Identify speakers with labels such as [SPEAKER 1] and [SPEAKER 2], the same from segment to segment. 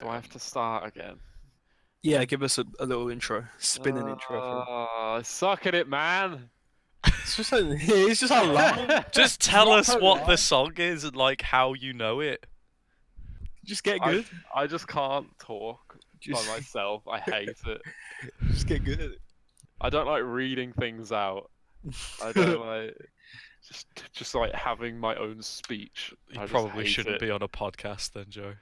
[SPEAKER 1] Do I have to start again?
[SPEAKER 2] Yeah, give us a little intro, spinning intro for him.
[SPEAKER 1] Suck at it, man.
[SPEAKER 2] It's just like, it's just how loud.
[SPEAKER 3] Just
[SPEAKER 2] Just
[SPEAKER 3] tell
[SPEAKER 2] rap
[SPEAKER 3] us
[SPEAKER 2] out
[SPEAKER 3] what the
[SPEAKER 2] loud.
[SPEAKER 3] song is and like how you know it.
[SPEAKER 2] Just get
[SPEAKER 1] I
[SPEAKER 2] good.
[SPEAKER 1] I just can't talk by
[SPEAKER 2] Just,
[SPEAKER 1] myself. I hate it.
[SPEAKER 2] just get good at
[SPEAKER 1] I don't like reading things out. I
[SPEAKER 2] it.
[SPEAKER 1] don't like just like having my own speech.
[SPEAKER 3] You
[SPEAKER 1] I just
[SPEAKER 3] probably
[SPEAKER 1] hate
[SPEAKER 3] shouldn't
[SPEAKER 1] it.
[SPEAKER 3] be on a podcast then, Joe.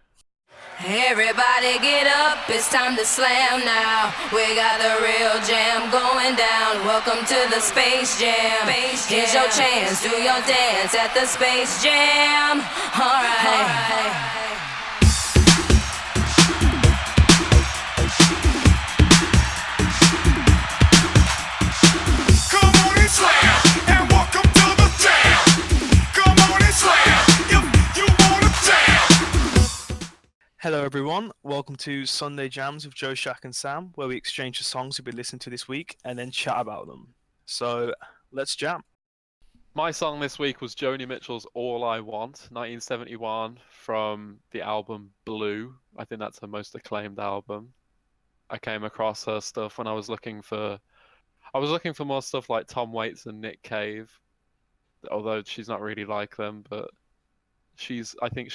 [SPEAKER 4] Everybody get up, it's time to slam now. We got the real jam going down. Welcome to the Space Jam. Here's your chance, do your dance at the Space Jam. Alright.
[SPEAKER 5] Come on and slam, and welcome to the jam. Come on and slam, if you wanna jam.
[SPEAKER 2] Hello, everyone. Welcome to Sunday Jamz with Joe, Shak and Sam, where we exchange the songs we've been listening to this week and then chat about them. So let's jam.
[SPEAKER 1] My song this week was Joni Mitchell's "All I Want," 1971, from the album Blue. I think that's her most acclaimed album. I came across her stuff when I was looking for more stuff like Tom Waits and Nick Cave, although she's not really like them, but I think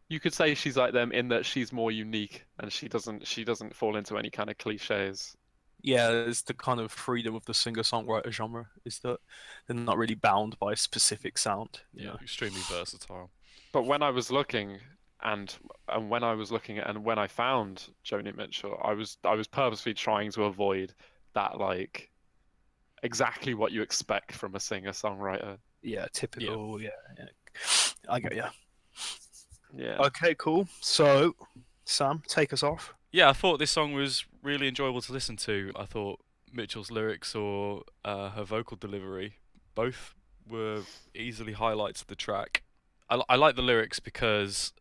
[SPEAKER 1] you could say she's like them in that she's more unique and she doesn't fall into any kind of cliches.
[SPEAKER 2] Yeah, it's the kind of freedom of the singer-songwriter genre, is that they're not really bound by a specific sound. You know?
[SPEAKER 3] Extremely versatile.
[SPEAKER 1] But when I was looking and when I was looking at and when I found Joni Mitchell, I was purposely trying to avoid that, like, exactly what you expect from a singer-songwriter.
[SPEAKER 2] Yeah, typical. Yeah. I get ya.
[SPEAKER 1] Yeah.
[SPEAKER 2] Okay, cool. So, Sam, take us off.
[SPEAKER 3] Yeah, I thought this song was really enjoyable to listen to. I thought Mitchell's lyrics or her vocal delivery both were easily highlights of the track. I like the lyrics because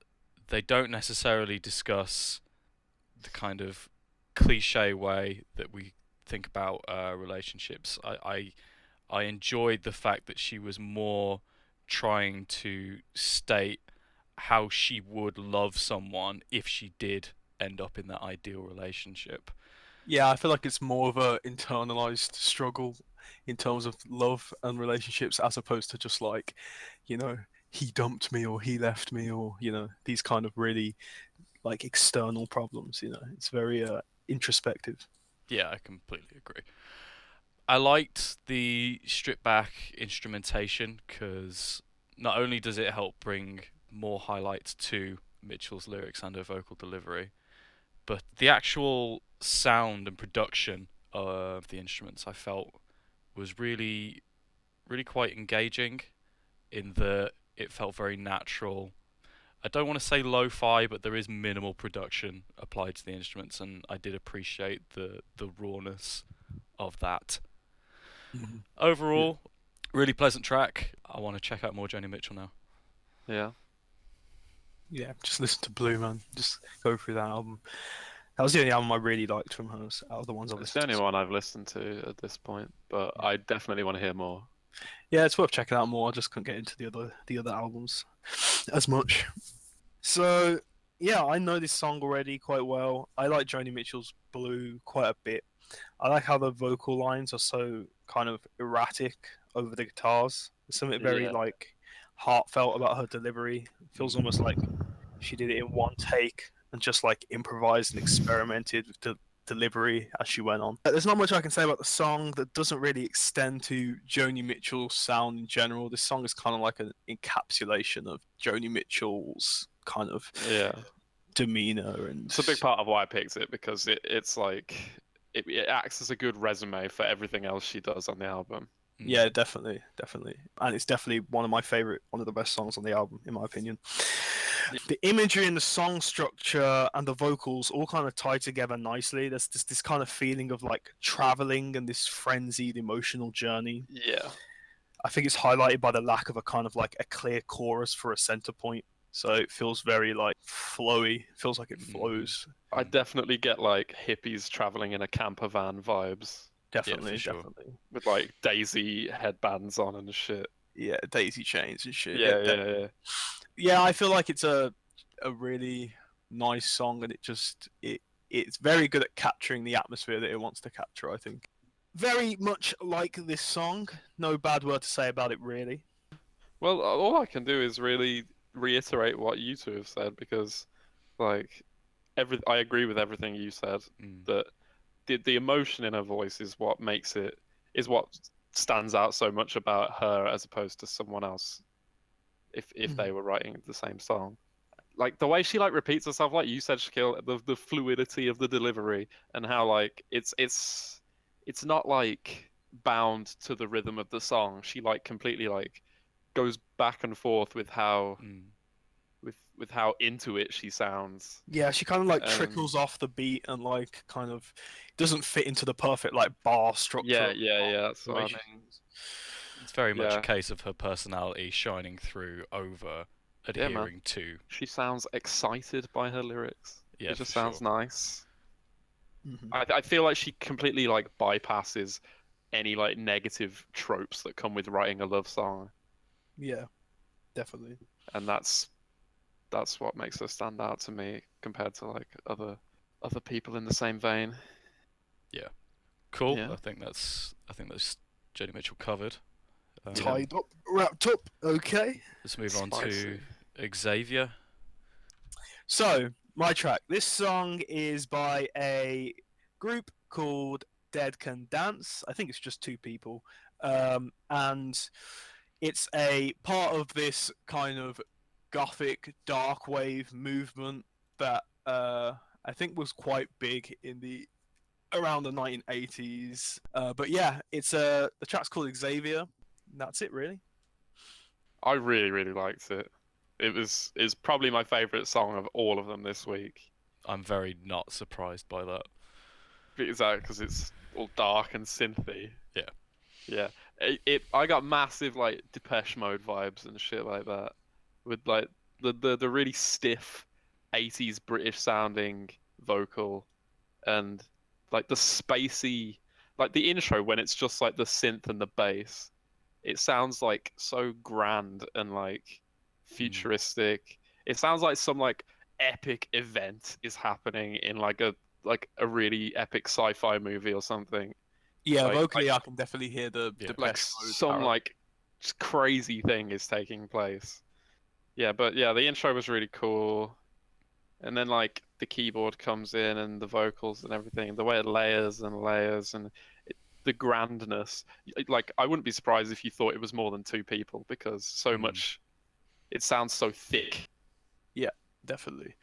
[SPEAKER 3] they don't necessarily discuss the kind of cliche way that we think about relationships. I enjoyed the fact that she was more trying to state how she would love someone if she did end up in that ideal relationship.
[SPEAKER 2] Yeah, I feel like it's more of a internalized struggle in terms of love and relationships as opposed to just like, you know, he dumped me or he left me or, you know, these kind of really like external problems, you know. It's very introspective.
[SPEAKER 3] Yeah, I completely agree. I liked the stripped back instrumentation because not only does it help bring more highlights to Mitchell's lyrics and her vocal delivery, but the actual sound and production of the instruments I felt was really, really quite engaging in that it felt very natural. I don't want to say lo-fi, but there is minimal production applied to the instruments, and I did appreciate the rawness of that.
[SPEAKER 2] Mhm.
[SPEAKER 3] Overall, really pleasant track. I want to check out more Joni Mitchell now.
[SPEAKER 1] Yeah.
[SPEAKER 2] Yeah, just listen to Blue, man. Just go through that album. That was the only album I really liked from her out of the ones I've
[SPEAKER 1] It's the
[SPEAKER 2] listened
[SPEAKER 1] only
[SPEAKER 2] to.
[SPEAKER 1] one I've listened to at this point, but I definitely want to hear more.
[SPEAKER 2] Yeah, it's worth checking out more. I just couldn't get into the other albums as much. So yeah, I know this song already quite well. I like Joni Mitchell's Blue quite a bit. I like how the vocal lines are so kind of erratic over the guitars. There's something very
[SPEAKER 1] Yeah.
[SPEAKER 2] like heartfelt about her delivery. It feels almost like she did it in one take and just like improvised and experimented with the delivery as she went on. There's not much I can say about the song that doesn't really extend to Joni Mitchell's sound in general. This song is kind of like an encapsulation of Joni Mitchell's kind of
[SPEAKER 1] Yeah.
[SPEAKER 2] demeanor and
[SPEAKER 1] It's a big part of why I picked it because it's like it acts as a good resume for everything else she does on the album.
[SPEAKER 2] Yeah, definitely, and it's definitely one of the best songs on the album, in my opinion. The imagery and the song structure and the vocals all kind of tie together nicely. There's this kind of feeling of like traveling and this frenzied emotional journey.
[SPEAKER 1] Yeah.
[SPEAKER 2] I think it's highlighted by the lack of a kind of like a clear chorus for a center point. So it feels very like flowy. It feels like it flows.
[SPEAKER 1] I definitely get like hippies traveling in a camper van vibes
[SPEAKER 2] Definitely,
[SPEAKER 3] sure.
[SPEAKER 2] definitely.
[SPEAKER 1] with like daisy headbands on and shit.
[SPEAKER 2] Yeah, daisy chains and shit.
[SPEAKER 1] Yeah.
[SPEAKER 2] Yeah, I feel like it's a really nice song, and it's very good at capturing the atmosphere that it wants to capture, I think. Very much like this song. No bad word to say about it, really.
[SPEAKER 1] Well, all I can do is really reiterate what you two have said because, like, I agree with everything you said.
[SPEAKER 3] Mm.
[SPEAKER 1] That the emotion in her voice is what what stands out so much about her as opposed to someone else. If they were writing the same song, like the way she like repeats herself, like you said, Shakeel, the fluidity of the delivery and how like it's not like bound to the rhythm of the song. She like completely like goes back and forth with how with how into it she sounds.
[SPEAKER 2] Yeah, she kind of like
[SPEAKER 1] Um,
[SPEAKER 2] trickles off the beat and like kind of doesn't fit into the perfect like bar structure.
[SPEAKER 1] Yeah. That's
[SPEAKER 2] the
[SPEAKER 1] what
[SPEAKER 2] way
[SPEAKER 1] I
[SPEAKER 2] she
[SPEAKER 1] mean.
[SPEAKER 2] sings.
[SPEAKER 3] It's very much a
[SPEAKER 1] Yeah.
[SPEAKER 3] case of her personality shining through over
[SPEAKER 1] Yeah, man.
[SPEAKER 3] adhering to.
[SPEAKER 1] She sounds excited by her lyrics.
[SPEAKER 3] Yeah,
[SPEAKER 1] It just
[SPEAKER 3] for
[SPEAKER 1] sounds
[SPEAKER 3] sure.
[SPEAKER 1] nice.
[SPEAKER 2] Mhm.
[SPEAKER 1] I feel like she completely like bypasses any like negative tropes that come with writing a love song,
[SPEAKER 2] Yeah, definitely.
[SPEAKER 1] and that's what makes her stand out to me compared to like other people in the same vein.
[SPEAKER 3] Cool.
[SPEAKER 1] Yeah.
[SPEAKER 3] I think that's Joni Mitchell covered.
[SPEAKER 2] Tied up, wrapped up. Okay.
[SPEAKER 3] Let's move on
[SPEAKER 1] Spicy.
[SPEAKER 3] to Xavier.
[SPEAKER 2] So my track. This song is by a group called Dead Can Dance. I think it's just two people, and it's a part of this kind of gothic dark wave movement that I think was quite big in the around the 1980s. But yeah, it's the track's called Xavier. And that's it, really.
[SPEAKER 1] I really liked it. It's probably my favorite song of all of them this week.
[SPEAKER 3] I'm very not surprised by that.
[SPEAKER 1] Because it's all dark and synthy.
[SPEAKER 3] Yeah.
[SPEAKER 1] Yeah. I got massive like Depeche Mode vibes and shit like that, with like the really stiff 80s British sounding vocal and like the spacey, like the intro when it's just like the synth and the bass. It sounds like so grand and like futuristic. It sounds like some like epic event is happening in like a really epic sci-fi movie or something.
[SPEAKER 2] Yeah,
[SPEAKER 1] Like-
[SPEAKER 2] vocally, I can definitely hear the
[SPEAKER 3] Yeah.
[SPEAKER 2] Depeche
[SPEAKER 1] Like
[SPEAKER 2] Mode
[SPEAKER 1] some
[SPEAKER 2] parallel.
[SPEAKER 1] like just crazy thing is taking place. Yeah, but yeah, the intro was really cool. And then like the keyboard comes in and the vocals and everything, the way it layers and layers and the grandness. Like I wouldn't be surprised if you thought it was more than two people because so much it sounds so thick.
[SPEAKER 2] Definitely.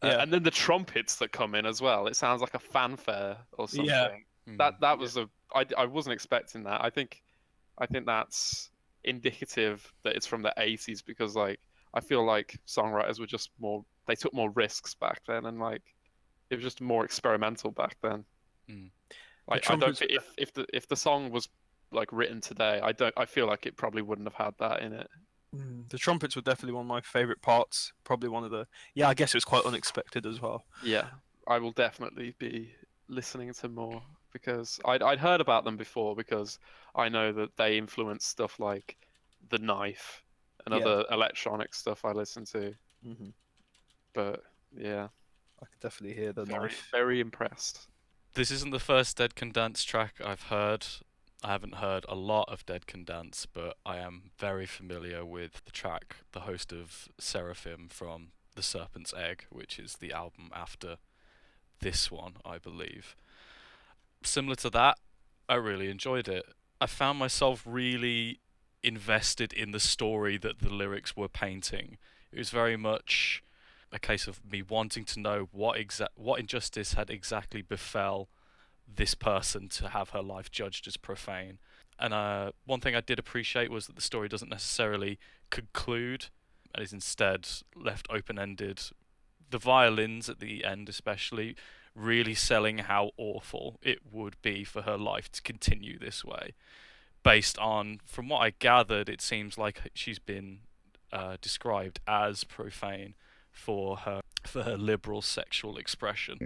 [SPEAKER 1] Yeah.
[SPEAKER 2] Yeah.
[SPEAKER 1] And then the trumpets that come in as well. It sounds like a fanfare or something. That was I wasn't expecting that. I think that's indicative that it's from the 80s because like I feel like songwriters were just they took more risks back then and like it was just more experimental back then. Like I don't
[SPEAKER 2] trumpets
[SPEAKER 1] think if the song was like written today, I feel like it probably wouldn't have had that in it.
[SPEAKER 2] The trumpets were definitely one of my favorite parts. Probably one of the. Yeah, I guess it was quite unexpected as well.
[SPEAKER 1] Yeah, I will definitely be listening to more because I'd heard about them before because I know that they influence stuff like The Knife and
[SPEAKER 2] Yeah.
[SPEAKER 1] other electronic stuff I listen to.
[SPEAKER 2] Hmm.
[SPEAKER 1] But yeah,
[SPEAKER 2] I could definitely hear the
[SPEAKER 1] very
[SPEAKER 2] knife.
[SPEAKER 1] very impressed.
[SPEAKER 3] This isn't the first Dead Can Dance track I've heard. I haven't heard a lot of Dead Can Dance, but I am very familiar with the track, the host of Seraphim from The Serpent's Egg, which is the album after this one, I believe. Similar to that, I really enjoyed it. I found myself really invested in the story that the lyrics were painting. It was very much a case of me wanting to know what injustice had exactly befell this person to have her life judged as profane. And one thing I did appreciate was that the story doesn't necessarily conclude and is instead left open-ended. The violins at the end especially really selling how awful it would be for her life to continue this way. Based on, from what I gathered, it seems like she's been described as profane for her liberal sexual expression.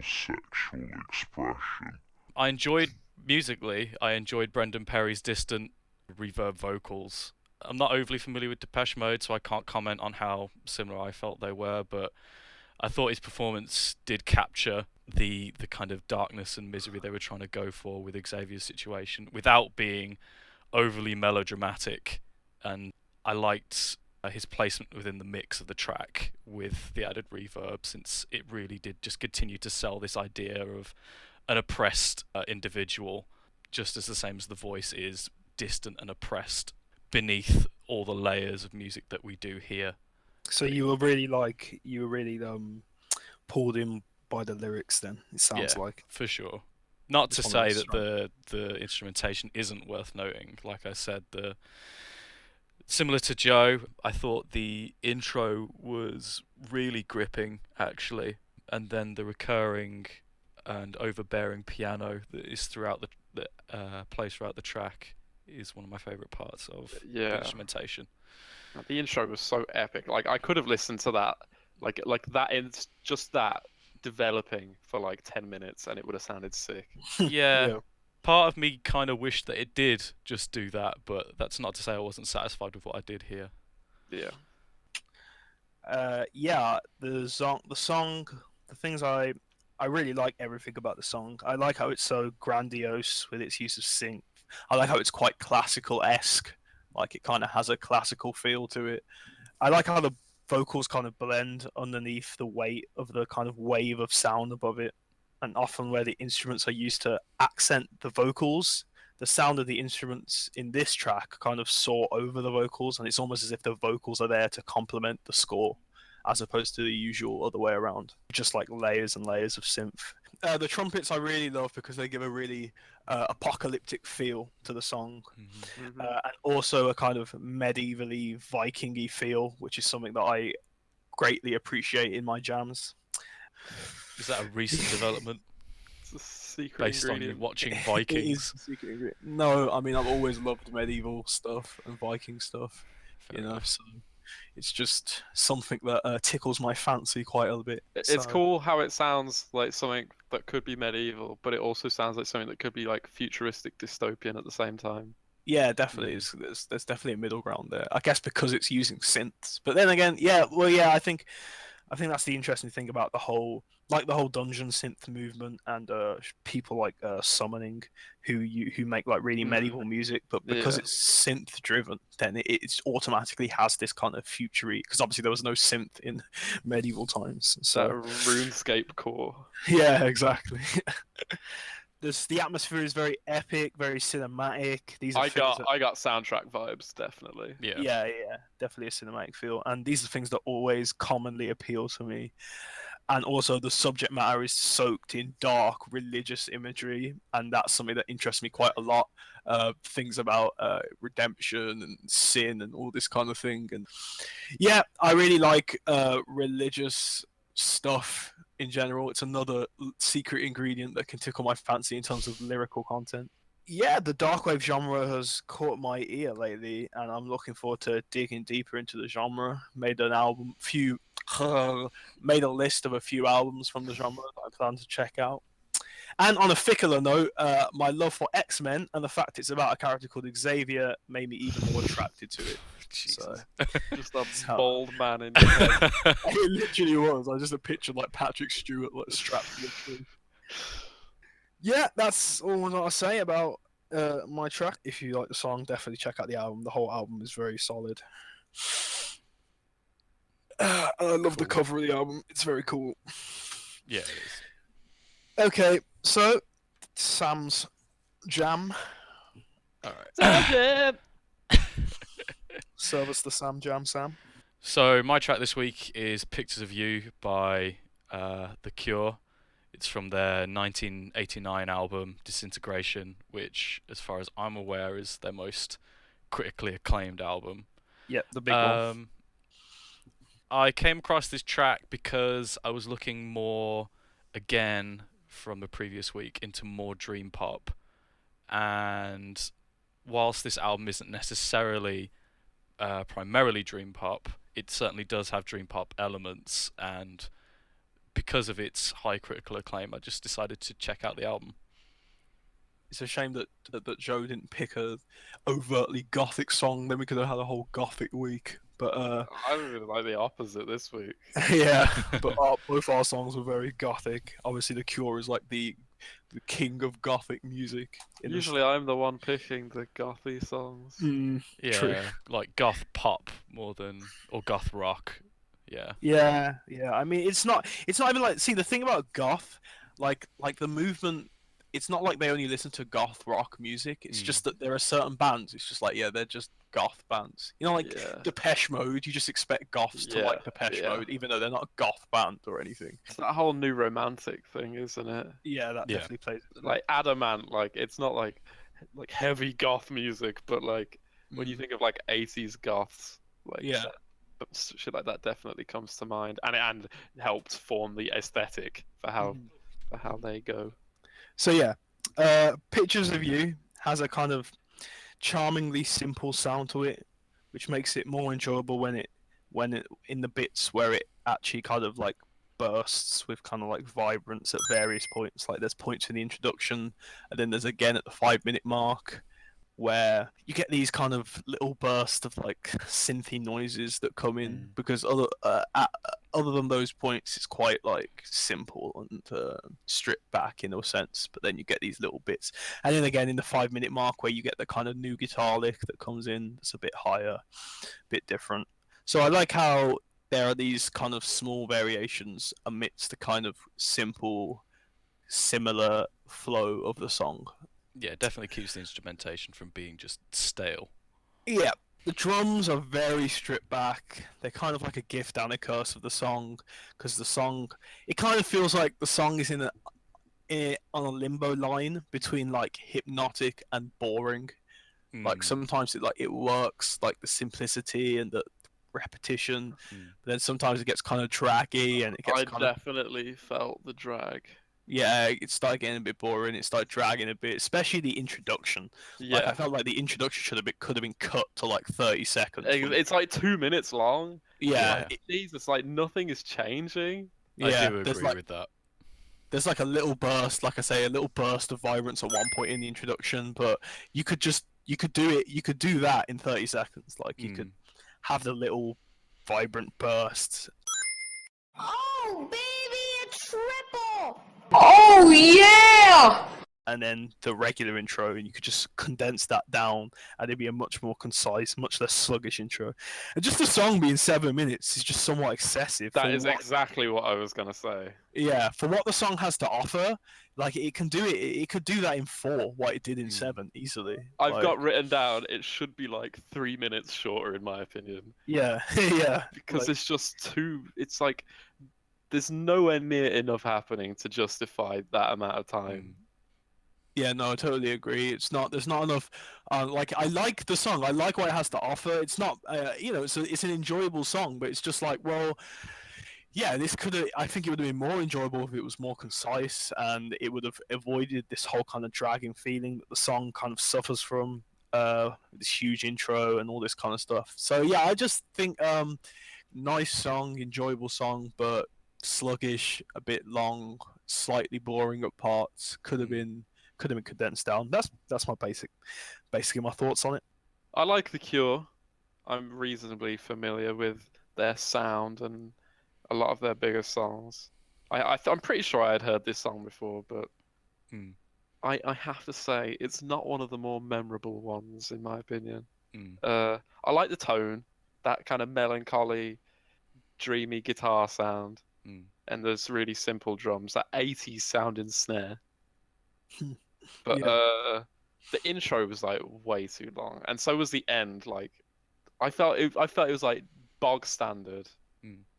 [SPEAKER 3] I enjoyed musically. I enjoyed Brendan Perry's distant reverb vocals. I'm not overly familiar with Depeche Mode, so I can't comment on how similar I felt they were, but I thought his performance did capture the kind of darkness and misery they were trying to go for with Xavier's situation without being overly melodramatic. And I liked his placement within the mix of the track with the added reverb, since it really did just continue to sell this idea of an oppressed individual, just as the same as the voice is distant and oppressed beneath all the layers of music that we do here.
[SPEAKER 2] So you were really pulled in by the lyrics then, it sounds like.
[SPEAKER 3] For sure. Not to
[SPEAKER 2] Just
[SPEAKER 3] say
[SPEAKER 2] wanted to
[SPEAKER 3] that the instrumentation isn't worth noting. Like I said, similar to Joe, I thought the intro was really gripping, actually, and then the recurring and overbearing piano that is throughout the plays throughout the track is one of my favourite parts of the instrumentation.
[SPEAKER 1] The intro was so epic. Like, I could have listened to that, like that in just that developing for like 10 minutes, and it would have sounded sick.
[SPEAKER 3] Yeah. Part of me kind of wished that it did just do that, but that's not to say I wasn't satisfied with what I did here.
[SPEAKER 1] Yeah.
[SPEAKER 2] The song, the things I really like everything about the song. I like how it's so grandiose with its use of synth. I like how it's quite classical-esque, like it kind of has a classical feel to it. I like how the vocals kind of blend underneath the weight of the kind of wave of sound above it, and often where the instruments are used to accent the vocals, the sound of the instruments in this track kind of soar over the vocals, and it's almost as if the vocals are there to complement the score, as opposed to the usual other way around, just like layers and layers of synth. The trumpets I really love because they give a really apocalyptic feel to the song, and also a kind of medievally Viking-y feel, which is something that I greatly appreciate in my jams.
[SPEAKER 3] Is that a recent development?
[SPEAKER 1] It's a secret
[SPEAKER 3] based
[SPEAKER 1] ingredient.
[SPEAKER 3] on you watching
[SPEAKER 2] It is
[SPEAKER 3] Vikings?
[SPEAKER 2] a secret ingredient. No, I mean I've always loved medieval stuff and Viking stuff,
[SPEAKER 3] Fair enough.
[SPEAKER 2] so it's just something that tickles my fancy quite a bit.
[SPEAKER 1] It's cool how it sounds like something that could be medieval, but it also sounds like something that could be like futuristic dystopian at the same time.
[SPEAKER 2] Yeah, definitely. There's definitely a middle ground there. I guess because it's using synths. But then again, I think that's the interesting thing about the whole dungeon synth movement and people like Summoning who make like really medieval music, but because it's synth driven, then it automatically has this kind of futury, because obviously there was no synth in medieval times. So
[SPEAKER 1] That RuneScape core.
[SPEAKER 2] yeah, exactly. The atmosphere is very epic, very cinematic.
[SPEAKER 1] I got soundtrack vibes, definitely.
[SPEAKER 3] Yeah.
[SPEAKER 2] Definitely a cinematic feel. And these are things that always commonly appeal to me. And also the subject matter is soaked in dark religious imagery, and that's something that interests me quite a lot. Things about redemption and sin and all this kind of thing. And yeah, I really like religious stuff in general. It's another secret ingredient that can tickle my fancy in terms of lyrical content. Yeah, the darkwave genre has caught my ear lately, and I'm looking forward to digging deeper into the genre. Made a list of a few albums from the genre that I plan to check out. And on a fickler note, my love for X-Men and the fact it's about a character called Xavier made me even more attracted to it. So,
[SPEAKER 1] Just a bald man in your head.
[SPEAKER 2] it literally was. I just pictured like Patrick Stewart like strapped to the tree. Yeah, that's all I'll say about my track. If you like the song, definitely check out the album. The whole album is very solid. I love the cover of the album. It's very cool.
[SPEAKER 3] Yeah, it is.
[SPEAKER 2] Okay, so Sam's jam.
[SPEAKER 3] All right.
[SPEAKER 1] Sam.
[SPEAKER 2] Serve us the Sam jam, Sam.
[SPEAKER 3] So my track this week is "Pictures of You" by The Cure. It's from their 1989 album Disintegration, which, as far as I'm aware, is their most critically acclaimed album.
[SPEAKER 2] Yep, the big one.
[SPEAKER 3] I came across this track because I was looking more, again, from the previous week, into more dream pop. And whilst this album isn't necessarily primarily dream pop, it certainly does have dream pop elements, and because of its high critical acclaim, I just decided to check out the album.
[SPEAKER 2] It's a shame that Joe didn't pick a overtly gothic song. Then we could have had a whole gothic week. But
[SPEAKER 1] I really like the opposite this week.
[SPEAKER 2] yeah, but both our songs were very gothic. Obviously, The Cure is like the king of gothic music.
[SPEAKER 1] Usually I'm the one picking the gothy songs.
[SPEAKER 3] Yeah,
[SPEAKER 2] True.
[SPEAKER 3] like goth pop more than or goth rock. Yeah.
[SPEAKER 2] Yeah, yeah. I mean, it's not even like. See, the thing about goth, like the movement, it's not like they only listen to goth rock music. It's just that there are certain bands. It's just like, yeah, they're just goth bands. You know, like
[SPEAKER 1] Yeah.
[SPEAKER 2] Depeche Mode. You just expect goths to like Depeche
[SPEAKER 1] yeah.
[SPEAKER 2] Mode, even though they're not a goth band or anything.
[SPEAKER 1] It's that whole new romantic thing, isn't it?
[SPEAKER 2] Yeah, that
[SPEAKER 3] Yeah.
[SPEAKER 2] definitely plays.
[SPEAKER 1] Like Adamant, like it's not like heavy goth music, but like when you think of like 80s goths, like
[SPEAKER 2] Yeah.
[SPEAKER 1] shit like that definitely comes to mind, and helped form the aesthetic for how they go.
[SPEAKER 2] So yeah, Pictures of You has a kind of charmingly simple sound to it, which makes it more enjoyable when it in the bits where it actually kind of like bursts with kind of like vibrance at various points. Like there's points in the introduction, and then there's again at the 5 minute mark where you get these kind of little bursts of like synthy noises that come in because other than those points it's quite like simple and stripped back in a sense, but then you get these little bits, and then again in the 5 minute mark where you get the kind of new guitar lick that comes in that's a bit higher, a bit different. So I like how there are these kind of small variations amidst the kind of simple similar flow of the song.
[SPEAKER 3] Yeah, it definitely keeps the instrumentation from being just stale.
[SPEAKER 2] Yeah, the drums are very stripped back. They're kind of like a gift and a curse of the song, because the song, it kind of feels like the song is on a limbo line between like hypnotic and boring. Like sometimes it works, like the simplicity and the repetition, but then sometimes it gets kind of draggy and it gets
[SPEAKER 1] I
[SPEAKER 2] kind of,
[SPEAKER 1] definitely felt the drag.
[SPEAKER 2] yeah, it started getting a bit boring. It started dragging a bit, especially the introduction.
[SPEAKER 1] Yeah,
[SPEAKER 2] Like, I felt like the introduction could have been cut to like 30 seconds.
[SPEAKER 1] it's like 2 minutes long.
[SPEAKER 2] Yeah,
[SPEAKER 1] It's like nothing is changing.
[SPEAKER 3] I
[SPEAKER 2] yeah.
[SPEAKER 3] do
[SPEAKER 2] There's
[SPEAKER 3] agree
[SPEAKER 2] like
[SPEAKER 3] with that.
[SPEAKER 2] there's like a little burst, like I say, a little burst of vibrance at one point in the introduction, but you could do that in 30 seconds. Like you could have the little vibrant bursts.
[SPEAKER 4] Oh, baby, a triple! Oh, yeah!
[SPEAKER 2] And then the regular intro, and you could just condense that down, and it'd be a much more concise, much less sluggish intro. And just the song being 7 minutes is just somewhat excessive.
[SPEAKER 1] That is exactly what I was gonna say.
[SPEAKER 2] Yeah, for what the song has to offer, like it can do it. It could do that in 4, what it did in 7 easily.
[SPEAKER 1] I've got written down it should be like 3 minutes shorter, in my opinion.
[SPEAKER 2] Yeah, yeah.
[SPEAKER 1] Because it's just too. It's like there's nowhere near enough happening to justify that amount of time.
[SPEAKER 2] Yeah, no, I totally agree. It's not. There's not enough. Like I like the song. I like what it has to offer. It's not. It's an enjoyable song, but it's just like, well, yeah, this could have. I think it would have been more enjoyable if it was more concise, and it would have avoided this whole kind of dragging feeling that the song kind of suffers from. This huge intro and all this kind of stuff. So yeah, I just think nice song, enjoyable song, but sluggish, a bit long, slightly boring at parts. Could have been condensed down. That's my basically my thoughts on it.
[SPEAKER 1] I like The Cure. I'm reasonably familiar with their sound and a lot of their bigger songs. I'm pretty sure I had heard this song before, but I have to say it's not one of the more memorable ones in my opinion. I like the tone, that kind of melancholy, dreamy guitar sound, and those really simple drums, that 80s sounding snare. But the intro was like way too long, and so was the end. Like I felt it was like bog standard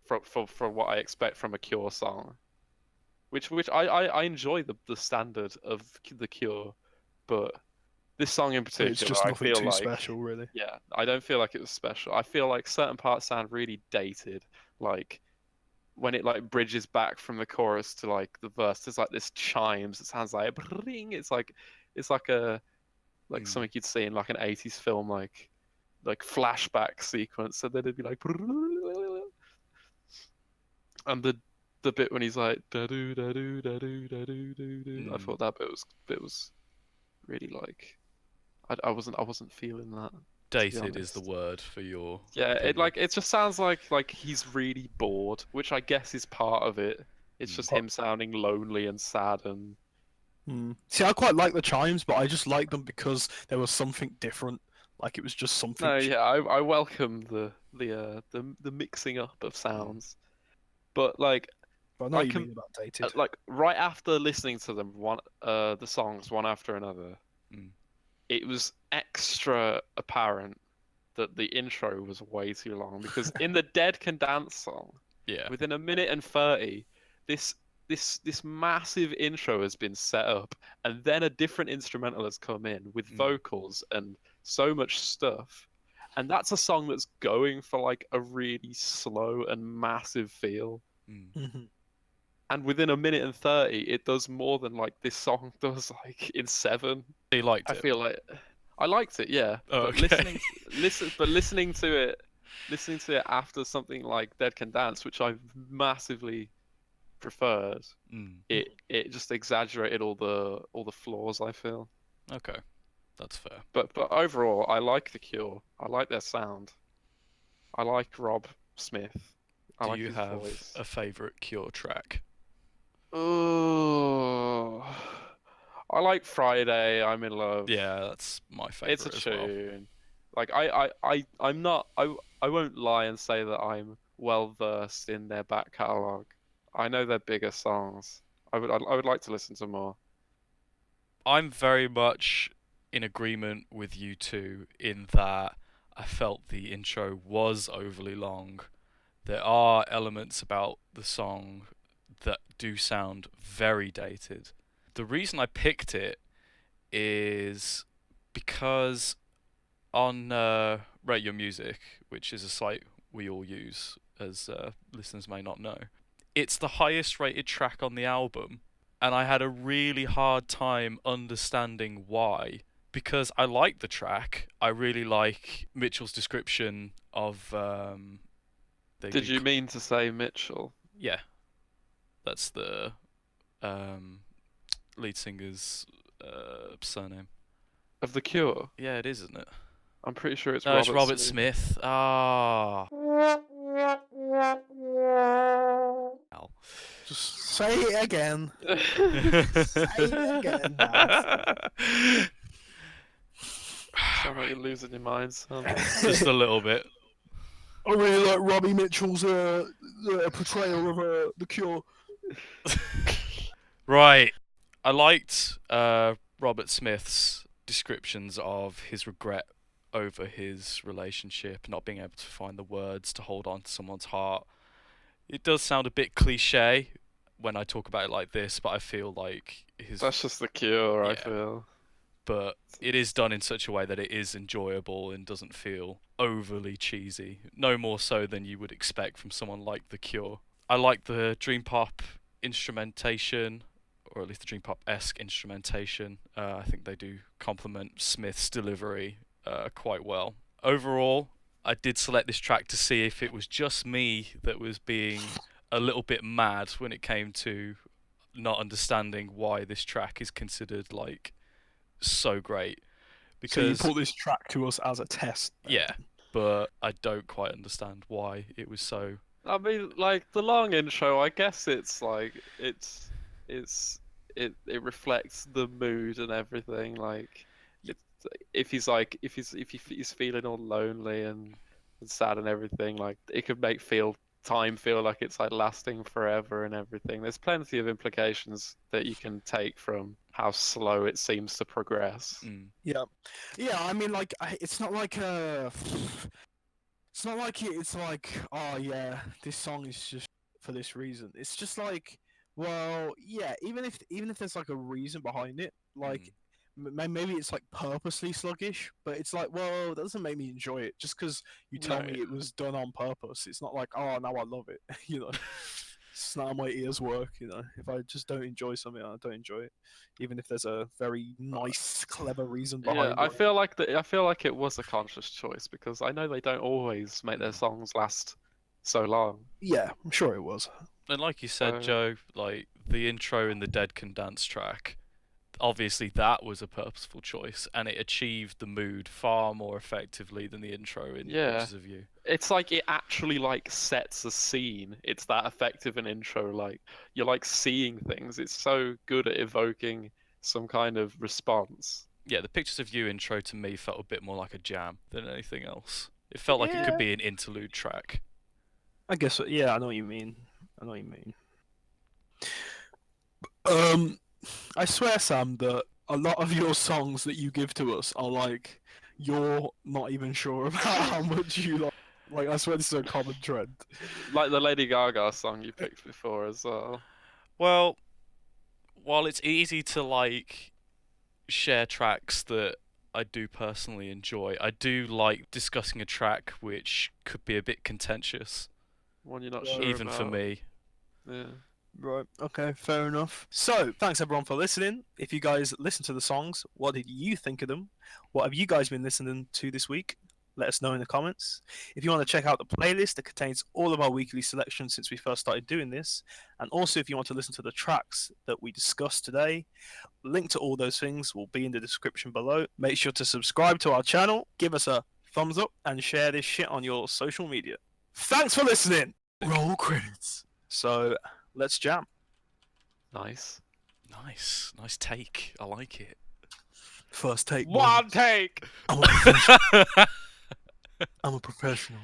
[SPEAKER 1] for what I expect from a Cure song. Which I enjoy the standard of the Cure, but this song in particular,
[SPEAKER 2] It's just
[SPEAKER 1] I
[SPEAKER 2] nothing
[SPEAKER 1] feel
[SPEAKER 2] too
[SPEAKER 1] like
[SPEAKER 2] special, really.
[SPEAKER 1] yeah, I don't feel like it was special. I feel like certain parts sound really dated, like when it like bridges back from the chorus to like the verse. There's like this chimes. It sounds like a ring. It's like a something you'd see in like an 80s film, like flashback sequence. So then it'd be like, and the bit when he's like da do da do da do da do do do. I thought that bit was really like. I wasn't feeling that.
[SPEAKER 3] Dated is the
[SPEAKER 1] honest.
[SPEAKER 3] word for your.
[SPEAKER 1] Yeah,
[SPEAKER 3] opinion.
[SPEAKER 1] it just sounds like he's really bored, which I guess is part of it. It's just him sounding lonely and sad and
[SPEAKER 2] See, I quite like the chimes, but I just like them because there was something different. Like it was just something.
[SPEAKER 1] no, yeah, I welcome the mixing up of sounds, but like
[SPEAKER 2] I know
[SPEAKER 1] I
[SPEAKER 2] what you
[SPEAKER 1] can
[SPEAKER 2] mean about dated.
[SPEAKER 1] like right after listening to them the songs one after another,
[SPEAKER 3] Mm.
[SPEAKER 1] it was extra apparent that the intro was way too long because in the Dead Can Dance song,
[SPEAKER 3] Yeah.
[SPEAKER 1] within a minute and 30, this massive intro has been set up, and then a different instrumental has come in with vocals and so much stuff. And that's a song that's going for like a really slow and massive feel.
[SPEAKER 2] Mhm.
[SPEAKER 1] And within a minute and 30, it does more than like this song does like in 7.
[SPEAKER 3] You liked
[SPEAKER 1] I
[SPEAKER 3] it.
[SPEAKER 1] feel like I liked it, yeah.
[SPEAKER 3] Oh,
[SPEAKER 1] But
[SPEAKER 3] okay.
[SPEAKER 1] listening to it after something like Dead Can Dance, which I massively preferred,
[SPEAKER 3] Mm.
[SPEAKER 1] it just exaggerated all the flaws, I feel.
[SPEAKER 3] Okay, that's fair.
[SPEAKER 1] But overall, I like The Cure. I like their sound. I like Rob Smith. I
[SPEAKER 3] Do
[SPEAKER 1] like
[SPEAKER 3] you
[SPEAKER 1] his
[SPEAKER 3] have
[SPEAKER 1] voice.
[SPEAKER 3] a favorite Cure track?
[SPEAKER 1] Oh, I like Friday. I'm in love.
[SPEAKER 3] Yeah, that's my favorite
[SPEAKER 1] It's a
[SPEAKER 3] as well.
[SPEAKER 1] tune. Like I'm not. I won't lie and say that I'm well versed in their back catalogue. I know their bigger songs. I would like to listen to more.
[SPEAKER 3] I'm very much in agreement with you two in that I felt the intro was overly long. There are elements about the song that do sound very dated. The reason I picked it is because on Rate Your Music, which is a site we all use, as listeners may not know, it's the highest rated track on the album, and I had a really hard time understanding why. Because I like the track, I really like Mitchell's description of.
[SPEAKER 1] Did you mean to say Mitchell?
[SPEAKER 3] Yeah, that's the lead singer's surname.
[SPEAKER 1] Of The Cure?
[SPEAKER 3] Yeah, it is, isn't it?
[SPEAKER 1] I'm pretty sure it's
[SPEAKER 3] No,
[SPEAKER 1] Robert
[SPEAKER 3] it's Robert
[SPEAKER 1] Smith.
[SPEAKER 3] Smith. Ah. Ow.
[SPEAKER 2] Just say it again. Say it again. Dad.
[SPEAKER 1] Sound like you're losing your mind, son.
[SPEAKER 3] Just a little bit.
[SPEAKER 2] I really like Robbie Mitchell's portrayal of The Cure.
[SPEAKER 3] Right. I liked Robert Smith's descriptions of his regret over his relationship, not being able to find the words to hold on to someone's heart. It does sound a bit cliche when I talk about it like this, but I feel like his.
[SPEAKER 1] That's just The Cure, I
[SPEAKER 3] Yeah.
[SPEAKER 1] feel.
[SPEAKER 3] But it is done in such a way that it is enjoyable and doesn't feel overly cheesy. No more so than you would expect from someone like The Cure. I like the dream pop instrumentation, or at least the dream pop-esque instrumentation. I think they do complement Smith's delivery quite well. Overall, I did select this track to see if it was just me that was being a little bit mad when it came to not understanding why this track is considered like so great.
[SPEAKER 2] So you
[SPEAKER 3] Because
[SPEAKER 2] put this track to us as a test.
[SPEAKER 3] yeah, but I don't quite understand why it was so.
[SPEAKER 1] I mean, like the long intro, I guess it's like it reflects the mood and everything. Like, if he's feeling all lonely and sad and everything, like it could make time feel like it's like lasting forever and everything. There's plenty of implications that you can take from how slow it seems to progress.
[SPEAKER 2] Yeah, I mean, like, it's not like it's like, oh yeah, this song is just for this reason. It's just like, well, yeah, even if there's like a reason behind it, like maybe it's like purposely sluggish, but it's like, well, that doesn't make me enjoy it just because you tell
[SPEAKER 1] No.
[SPEAKER 2] me it was done on purpose. It's not like, oh, now I love it, you know. It's not how my ears work, you know. If I just don't enjoy something, I don't enjoy it, even if there's a very nice, clever reason behind
[SPEAKER 1] Yeah,
[SPEAKER 2] it.
[SPEAKER 1] I feel like it was a conscious choice because I know they don't always make their songs last so long.
[SPEAKER 2] Yeah, I'm sure it was.
[SPEAKER 3] And like you said,
[SPEAKER 1] So-
[SPEAKER 3] Joe, like the intro in the Dead Can Dance track, obviously that was a purposeful choice, and it achieved the mood far more effectively than the intro in
[SPEAKER 1] Yeah.
[SPEAKER 3] Pictures of You.
[SPEAKER 1] It's like it actually like sets a scene. It's that effective an intro. Like you're like seeing things. It's so good at evoking some kind of response.
[SPEAKER 3] Yeah, the Pictures of You intro to me felt a bit more like a jam than anything else. It felt like it
[SPEAKER 2] Yeah.
[SPEAKER 3] could be an interlude track.
[SPEAKER 2] I guess, yeah, I know what you mean. I swear, Sam, that a lot of your songs that you give to us are like you're not even sure about how much you like. Like, I swear this is a common trend.
[SPEAKER 1] Like the Lady Gaga song you picked before as well.
[SPEAKER 3] Well, while it's easy to like share tracks that I do personally enjoy, I do like discussing a track which could be a bit contentious,
[SPEAKER 1] One you're not
[SPEAKER 2] Yeah.
[SPEAKER 1] sure
[SPEAKER 3] even for
[SPEAKER 1] about.
[SPEAKER 3] me.
[SPEAKER 1] Yeah.
[SPEAKER 2] Right, okay, fair enough. So, thanks everyone for listening. If you guys listened to the songs, what did you think of them? What have you guys been listening to this week? Let us know in the comments. If you want to check out the playlist that contains all of our weekly selections since we first started doing this, and also if you want to listen to the tracks that we discussed today, link to all those things will be in the description below. Make sure to subscribe to our channel, give us a thumbs up, and share this shit on your social media. Thanks for listening! Roll credits. So, let's jam.
[SPEAKER 1] Nice.
[SPEAKER 3] Nice take. I like it.
[SPEAKER 2] First take.
[SPEAKER 1] One take.
[SPEAKER 2] I'm a professional. I'm a professional.